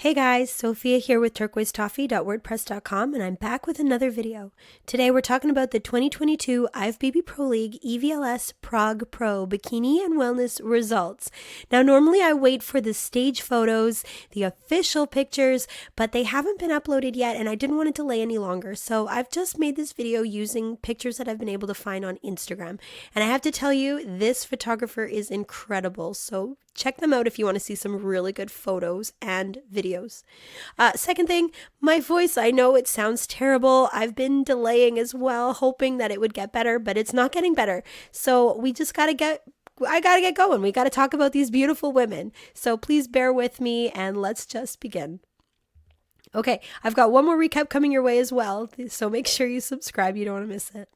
Hey guys, Sophia here with turquoisetoffee.wordpress.com, and I'm back with another video. Today we're talking about the 2022 IFBB Pro League EVLS Prague Pro Bikini and Wellness results. Now normally I wait for the stage photos, the official pictures, but they haven't been uploaded yet and I didn't want to delay any longer. So I've just made this video using pictures that I've been able to find on Instagram. And I have to tell you, this photographer is incredible. So check them out if you want to see some really good photos and videos. Second thing, my voice, I know it sounds terrible. I've been delaying as well, hoping that it would get better, but it's not getting better. So I gotta get going. We gotta talk about these beautiful women. So please bear with me and let's just begin. Okay, I've got one more recap coming your way as well, so make sure you subscribe. You don't want to miss it.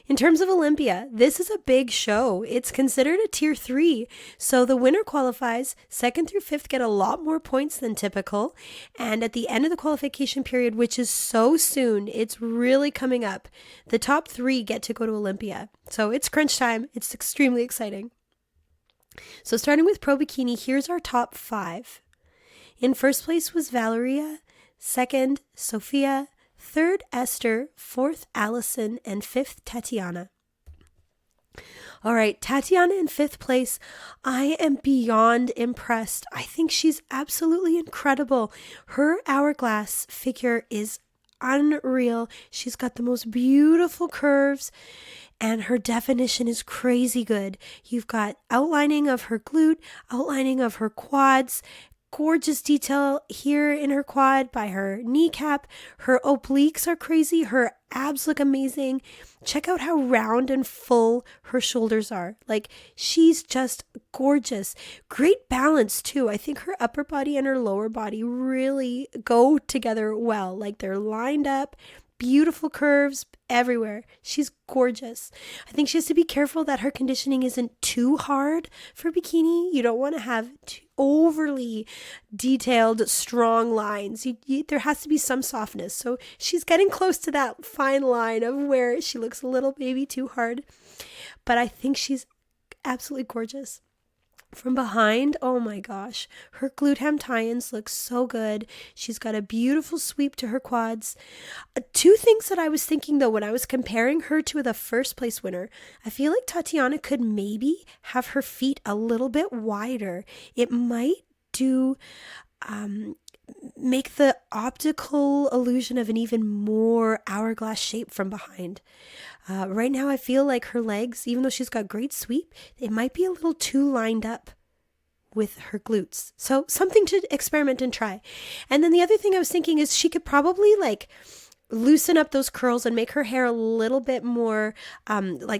In terms of Olympia, this is a big show. It's considered a tier 3, so the winner qualifies. 2nd through 5th get a lot more points than typical, and at the end of the qualification period, which is so soon, it's really coming up, the top 3 get to go to Olympia. So it's crunch time. It's extremely exciting. So starting with Pro Bikini, here's our top 5. In first place was Valeria, 2nd, Sophia, 3rd, Esther, 4th, Allison, and 5th, Tatiana. All right, Tatiana in 5th place. I am beyond impressed. I think she's absolutely incredible. Her hourglass figure is unreal. She's got the most beautiful curves, and her definition is crazy good. You've got outlining of her glute, outlining of her quads, gorgeous detail here in her quad by her kneecap. Her obliques are crazy. Her abs look amazing. Check out how round and full her shoulders are. Like, she's just gorgeous. Great balance too. I think her upper body and her lower body really go together well. Like, they're lined up. Beautiful curves everywhere. She's gorgeous. I think she has to be careful that her conditioning isn't too hard for bikini. You don't want to have overly detailed, strong lines. There has to be some softness. So she's getting close to that fine line of where she looks a little maybe too hard. But I think she's absolutely gorgeous. From behind, oh my gosh, her glute ham tie-ins look so good. She's got a beautiful sweep to her quads. 2 things that I was thinking though when I was comparing her to the first place winner, I feel like Tatiana could maybe have her feet a little bit wider. It might make the optical illusion of an even more hourglass shape from behind. Right now I feel like her legs, even though she's got great sweep, it might be a little too lined up with her glutes. So something to experiment and try. And then the other thing I was thinking is she could probably loosen up those curls and make her hair a little bit more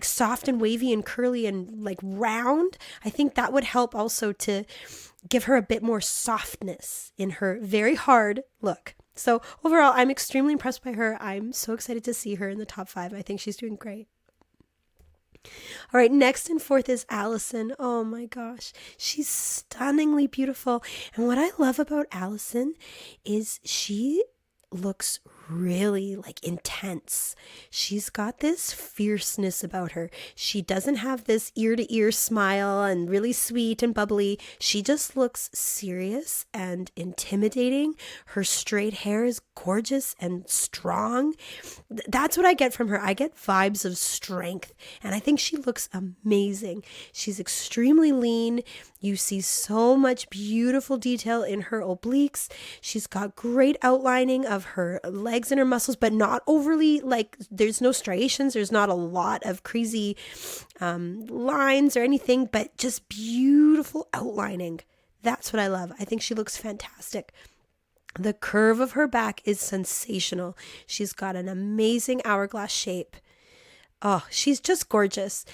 soft and wavy and curly and round. I think that would help also to give her a bit more softness in her very hard look. So overall, I'm extremely impressed by her. I'm so excited to see her in the top 5. I think she's doing great. All right, next and 4th is Allison. Oh my gosh, she's stunningly beautiful. And what I love about Allison is she looks really intense. She's got this fierceness about her. She doesn't have this ear-to-ear smile and really sweet and bubbly. She just looks serious and intimidating. Her straight hair is gorgeous and strong. That's what I get from her. I get vibes of strength, and I think she looks amazing. She's extremely lean. You see so much beautiful detail in her obliques. She's got great outlining of her legs and her muscles, but not overly, there's no striations. There's not a lot of crazy lines or anything, but just beautiful outlining. That's what I love. I think she looks fantastic. The curve of her back is sensational. She's got an amazing hourglass shape. Oh, she's just gorgeous.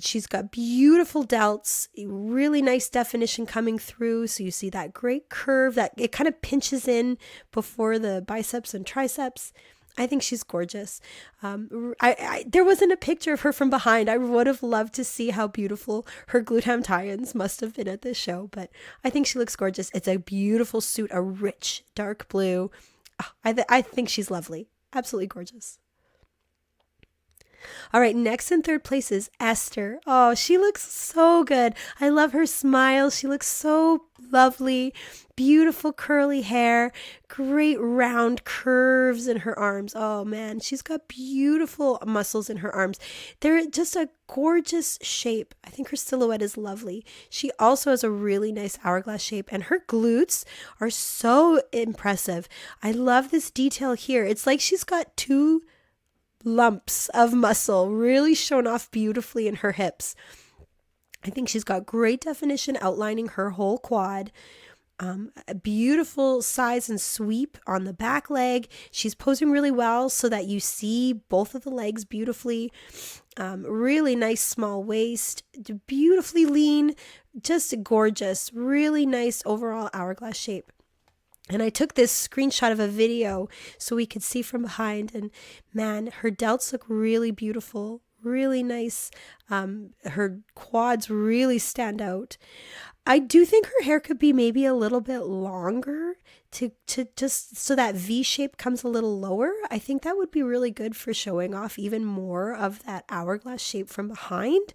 She's got beautiful delts, really nice definition coming through. So you see that great curve that it kind of pinches in before the biceps and triceps. I think she's gorgeous. There wasn't a picture of her from behind. I would have loved to see how beautiful her glute ham tie-ins must have been at this show, but I think she looks gorgeous. It's a beautiful suit, a rich dark blue. I think she's lovely. Absolutely gorgeous. All right, next in third place is Esther. Oh, she looks so good. I love her smile. She looks so lovely. Beautiful curly hair, great round curves in her arms. Oh man, she's got beautiful muscles in her arms. They're just a gorgeous shape. I think her silhouette is lovely. She also has a really nice hourglass shape, and her glutes are so impressive. I love this detail here. It's like she's got two lumps of muscle really shown off beautifully in her hips. I think she's got great definition outlining her whole quad. A beautiful size and sweep on the back leg. She's posing really well so that you see both of the legs beautifully. Really nice small waist, beautifully lean, just gorgeous, really nice overall hourglass shape. And I took this screenshot of a video so we could see from behind, and man, her delts look really beautiful, really nice. Her quads really stand out. I do think her hair could be maybe a little bit longer to just so that V shape comes a little lower. I think that would be really good for showing off even more of that hourglass shape from behind.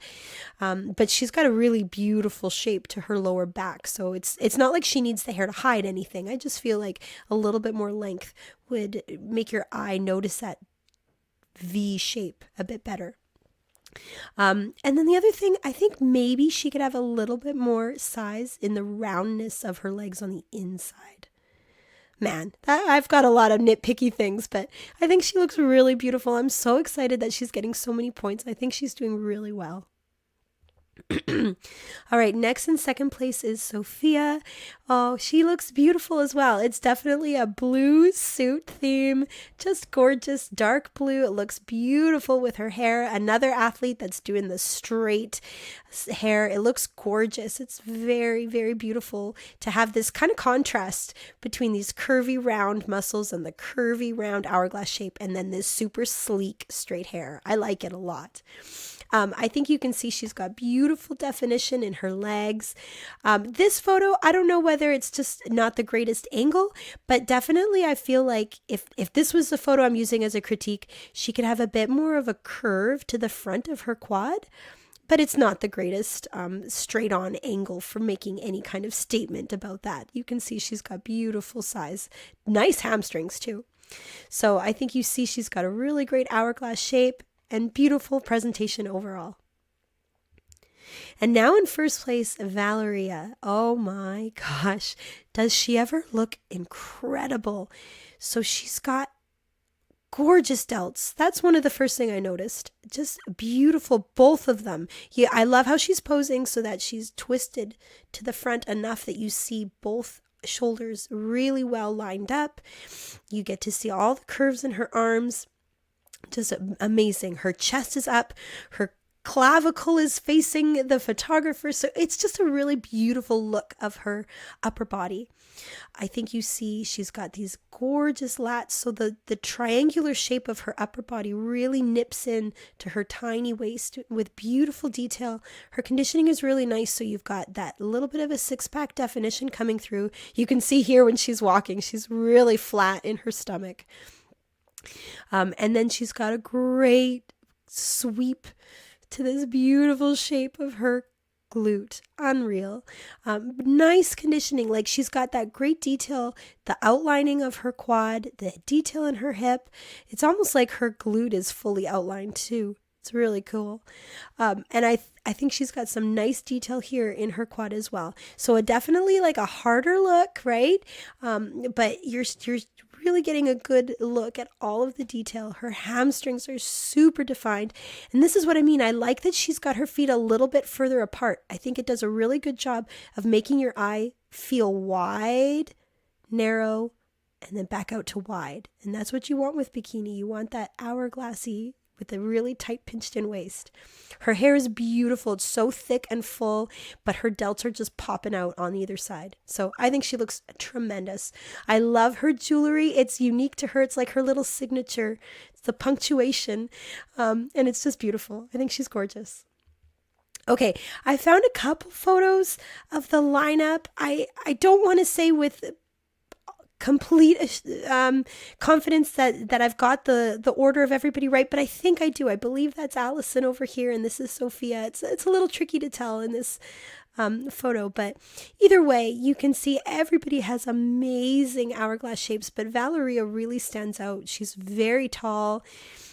But she's got a really beautiful shape to her lower back. So it's not like she needs the hair to hide anything. I just feel like a little bit more length would make your eye notice that V shape a bit better. And then the other thing, I think maybe she could have a little bit more size in the roundness of her legs on the inside. Man, I've got a lot of nitpicky things, but I think she looks really beautiful. I'm so excited that she's getting so many points. I think she's doing really well. All right, next in second place is Sophia. Oh, she looks beautiful as well. It's definitely a blue suit theme, just gorgeous, dark blue. It looks beautiful with her hair. Another athlete that's doing the straight hair. It looks gorgeous. It's very, very beautiful to have this kind of contrast between these curvy round muscles and the curvy round hourglass shape, and then this super sleek straight hair. I like it a lot. I think you can see she's got beautiful definition in her legs. This photo, I don't know whether it's just not the greatest angle, but definitely I feel like if this was the photo I'm using as a critique, she could have a bit more of a curve to the front of her quad, but it's not the greatest straight on angle for making any kind of statement about that. You can see she's got beautiful size, nice hamstrings too. So I think you see she's got a really great hourglass shape and beautiful presentation overall. And now in first place, Valeria. Oh my gosh, does she ever look incredible? So she's got gorgeous delts. That's one of the first thing I noticed. Just beautiful, both of them. Yeah, I love how she's posing so that she's twisted to the front enough that you see both shoulders really well lined up. You get to see all the curves in her arms. Just amazing. Her chest is up. Her clavicle is facing the photographer. So it's just a really beautiful look of her upper body. I think you see she's got these gorgeous lats. So the triangular shape of her upper body really nips in to her tiny waist with beautiful detail. Her conditioning is really nice. So you've got that little bit of a six-pack definition coming through. You can see here when she's walking, she's really flat in her stomach. And then she's got a great sweep to this beautiful shape of her glute. Unreal. Nice conditioning. Like she's got that great detail, the outlining of her quad, the detail in her hip. It's almost like her glute is fully outlined too. It's really cool. And I think she's got some nice detail here in her quad as well. So definitely like a harder look, right? But you're really getting a good look at all of the detail. Her hamstrings are super defined. And this is what I mean. I like that she's got her feet a little bit further apart. I think it does a really good job of making your eye feel wide, narrow, and then back out to wide. And that's what you want with bikini. You want that hourglassy with a really tight pinched in waist. Her hair is beautiful. It's so thick and full, but her delts are just popping out on either side. So I think she looks tremendous. I love her jewelry. It's unique to her. It's like her little signature. It's the punctuation. And it's just beautiful. I think she's gorgeous. Okay, I found a couple photos of the lineup. I don't want to say with complete confidence that I've got the order of everybody right, but I think I do. I believe that's Allison over here, and this is Sophia. It's a little tricky to tell in this photo, but either way, you can see everybody has amazing hourglass shapes, but Valeria really stands out. She's very tall.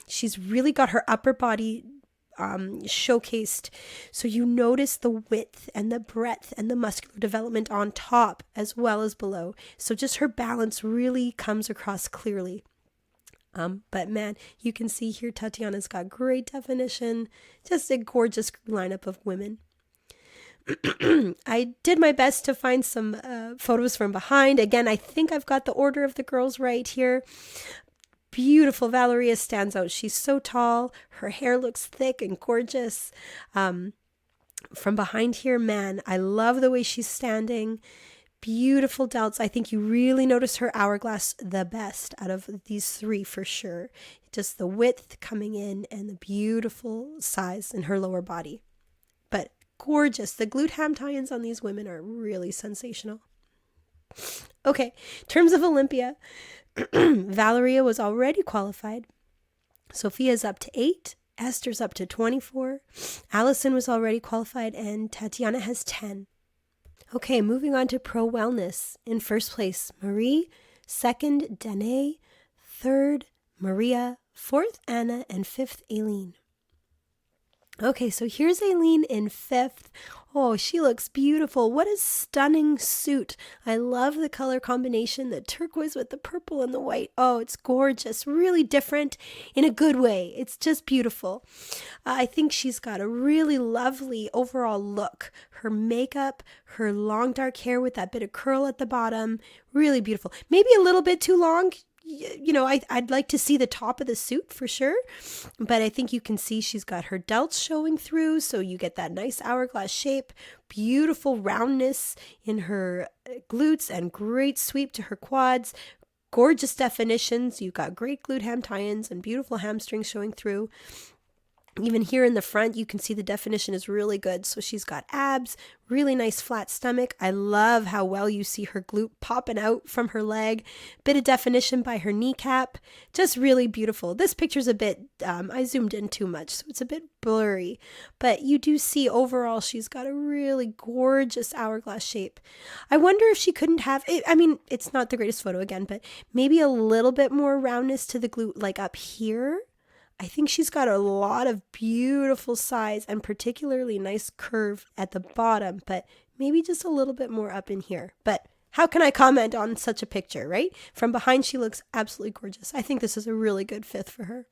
She's really got her upper body showcased, so you notice the width and the breadth and the muscular development on top as well as below. So just her balance really comes across clearly. But man, you can see here Tatiana's got great definition, just a gorgeous lineup of women. I did my best to find some photos from behind. Again, I think I've got the order of the girls right here. Beautiful. Valeria stands out. She's so tall. Her hair looks thick and gorgeous. From behind here, man, I love the way she's standing. Beautiful delts. I think you really notice her hourglass the best out of these three for sure. Just the width coming in and the beautiful size in her lower body. But gorgeous. The glute ham tie-ins on these women are really sensational. Okay, in terms of Olympia, Valeria was already qualified. Sophia's up to 8. Esther's up to 24. Allison was already qualified, and Tatiana has 10. Okay, moving on to Pro Wellness. In first place, Marie. Second, Danae. Third, Maria. Fourth, Anna. And fifth, Aileen. Okay, so here's Aileen in fifth. Oh, she looks beautiful. What a stunning suit. I love the color combination, the turquoise with the purple and the white. Oh, it's gorgeous. Really different in a good way. It's just beautiful. I think she's got a really lovely overall look. Her makeup, her long dark hair with that bit of curl at the bottom, really beautiful. Maybe a little bit too long. You know, I'd like to see the top of the suit for sure, but I think you can see she's got her delts showing through, so you get that nice hourglass shape, beautiful roundness in her glutes, and great sweep to her quads, gorgeous definitions. You've got great glute ham tie-ins and beautiful hamstrings showing through. Even here in the front, you can see the definition is really good. So she's got abs, really nice flat stomach. I love how well you see her glute popping out from her leg. Bit of definition by her kneecap. Just really beautiful. This picture's a bit, I zoomed in too much, so it's a bit blurry. But you do see overall she's got a really gorgeous hourglass shape. I wonder if she couldn't have, I mean, it's not the greatest photo again, but maybe a little bit more roundness to the glute, like up here. I think she's got a lot of beautiful size and particularly nice curve at the bottom, but maybe just a little bit more up in here. But how can I comment on such a picture, right? From behind, she looks absolutely gorgeous. I think this is a really good fifth for her.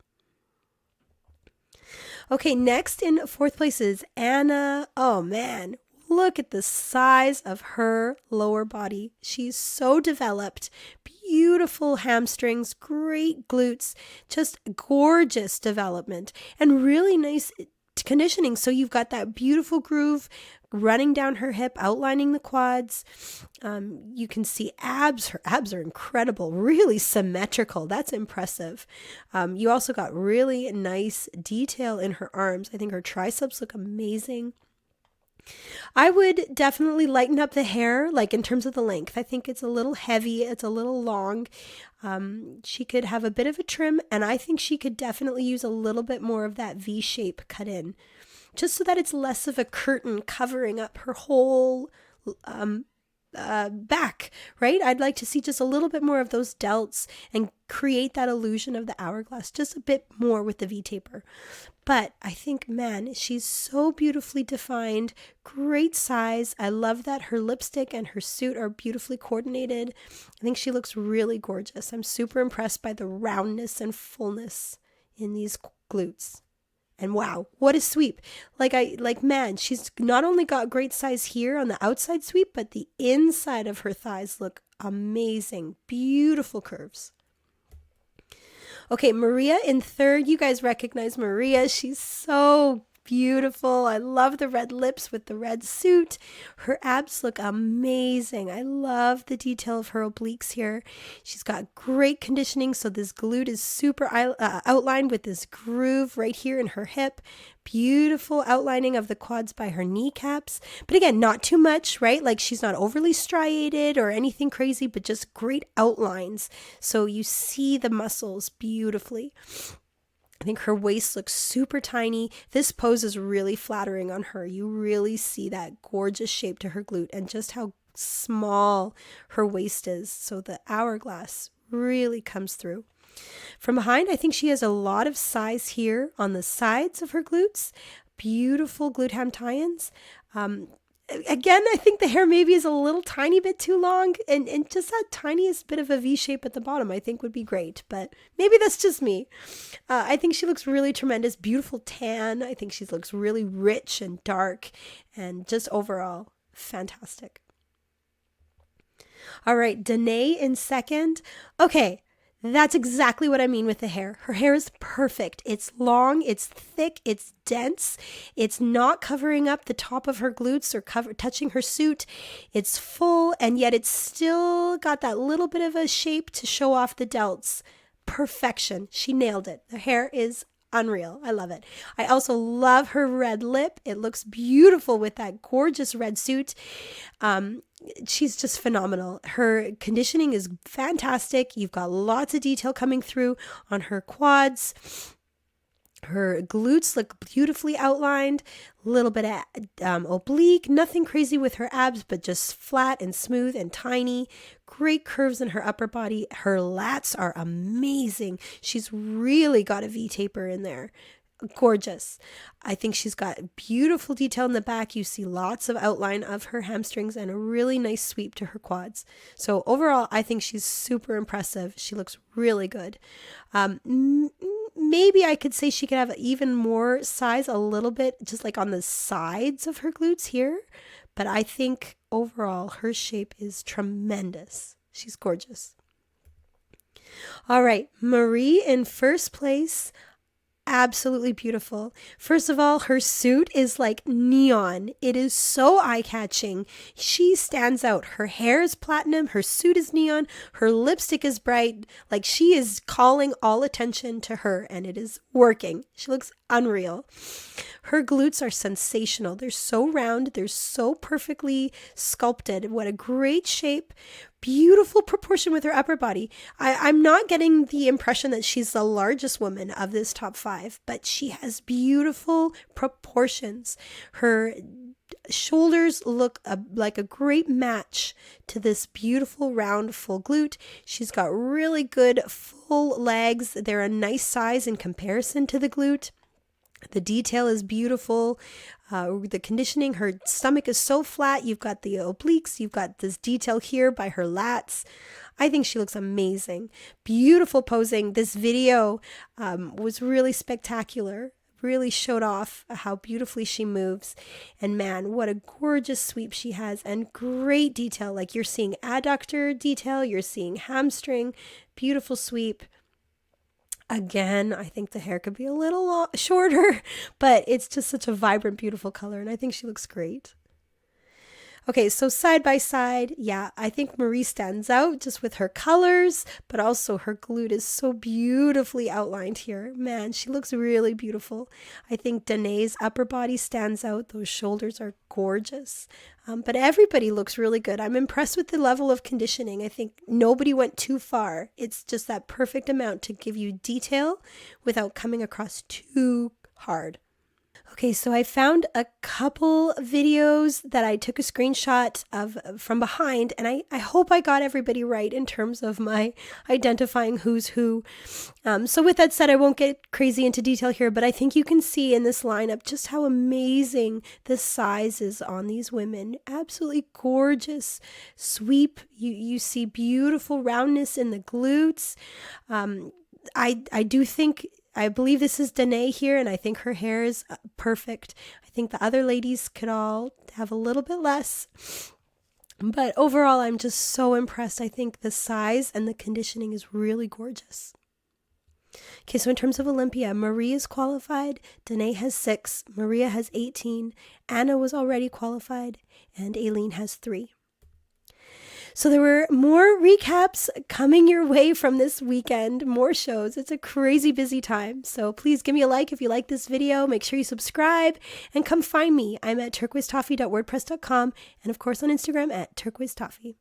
Okay, next in fourth place is Anna. Oh man, look at the size of her lower body. She's so developed. Beautiful hamstrings, great glutes, just gorgeous development, and really nice conditioning. So you've got that beautiful groove running down her hip, outlining the quads. You can see abs. Her abs are incredible, really symmetrical. That's impressive. You also got really nice detail in her arms. I think her triceps look amazing. I would definitely lighten up the hair, like in terms of the length. I think it's a little heavy. It's a little long. She could have a bit of a trim, and I think she could definitely use a little bit more of that V shape cut in, just so that it's less of a curtain covering up her whole back, right? I'd like to see just a little bit more of those delts and create that illusion of the hourglass just a bit more with the V taper. But I think, man, she's so beautifully defined, great size. I love that her lipstick and her suit are beautifully coordinated. I think she looks really gorgeous. I'm super impressed by the roundness and fullness in these glutes. And wow, what a sweep. Man, she's not only got great size here on the outside sweep, but the inside of her thighs look amazing. Beautiful curves. Okay, Maria in third. You guys recognize Maria. She's so beautiful. I love the red lips with the red suit. Her abs look amazing. I love the detail of her obliques here. She's got great conditioning, so this glute is super outlined with this groove right here in her hip. Beautiful outlining of the quads by her kneecaps. But again, not too much, right? Like she's not overly striated or anything crazy, but just great outlines. So you see the muscles beautifully. I think her waist looks super tiny. This pose is really flattering on her. You really see that gorgeous shape to her glute and just how small her waist is. So the hourglass really comes through. From behind, I think she has a lot of size here on the sides of her glutes. Beautiful glute ham tie-ins. Again, I think the hair maybe is a little tiny bit too long, and just that tiniest bit of a V shape at the bottom I think would be great, but maybe that's just me. I think she looks really tremendous, beautiful tan. I think she looks really rich and dark and just overall fantastic. All right, Danae in second. Okay. That's exactly what I mean with the hair. Her hair is perfect. It's long, it's thick, it's dense. It's not covering up the top of her glutes or touching her suit. It's full, and yet it's still got that little bit of a shape to show off the delts. Perfection. She nailed it. The hair is unreal. I love it. I also love her red lip. It looks beautiful with that gorgeous red suit. She's just phenomenal. Her conditioning is fantastic. You've got lots of detail coming through on her quads. Her glutes look beautifully outlined, a little bit oblique, nothing crazy with her abs, but just flat and smooth and tiny. Great curves in her upper body. Her lats are amazing. She's really got a V-taper in there. Gorgeous. I think she's got beautiful detail in the back. You see lots of outline of her hamstrings and a really nice sweep to her quads. So overall, I think she's super impressive. She looks really good. Maybe I could say she could have even more size a little bit, just like on the sides of her glutes here. But I think overall, her shape is tremendous. She's gorgeous. All right, Marie in first place. Absolutely beautiful. First of all, her suit is like neon. It is so eye-catching. She stands out. Her hair is platinum. Her suit is neon. Her lipstick is bright. Like she is calling all attention to her, and it is working. She looks unreal. Her glutes are sensational. They're so round. They're so perfectly sculpted. What a great shape. Beautiful proportion with her upper body. I'm not getting the impression that she's the largest woman of this top 5, but she has beautiful proportions. Her shoulders look like a great match to this beautiful round full glute. She's got really good full legs. They're a nice size in comparison to the glute. The detail is beautiful. The conditioning, her stomach is so flat. You've got the obliques. You've got this detail here by her lats. I think she looks amazing. Beautiful posing. This video was really spectacular. Really showed off how beautifully she moves. And man, what a gorgeous sweep she has, and great detail. Like you're seeing adductor detail. You're seeing hamstring. Beautiful sweep. Again, I think the hair could be a little shorter, but it's just such a vibrant, beautiful color, and I think she looks great. Okay, so side by side, yeah, I think Marie stands out just with her colors, but also her glute is so beautifully outlined here. Man, she looks really beautiful. I think Danae's upper body stands out. Those shoulders are gorgeous. But everybody looks really good. I'm impressed with the level of conditioning. I think nobody went too far. It's just that perfect amount to give you detail without coming across too hard. Okay, so I found a couple videos that I took a screenshot of from behind, and I hope I got everybody right in terms of my identifying who's who. So with that said, I won't get crazy into detail here, but I think you can see in this lineup just how amazing the size is on these women. Absolutely gorgeous sweep. You see beautiful roundness in the glutes. I believe this is Danae here, and I think her hair is perfect. I think the other ladies could all have a little bit less. But overall, I'm just so impressed. I think the size and the conditioning is really gorgeous. Okay, so in terms of Olympia, Marie is qualified, Danae has 6, Maria has 18, Anna was already qualified, and Aileen has 3. So there were more recaps coming your way from this weekend, more shows. It's a crazy busy time. So please give me a like if you like this video. Make sure you subscribe and come find me. I'm at turquoisetoffee.wordpress.com and of course on Instagram at turquoisetoffee.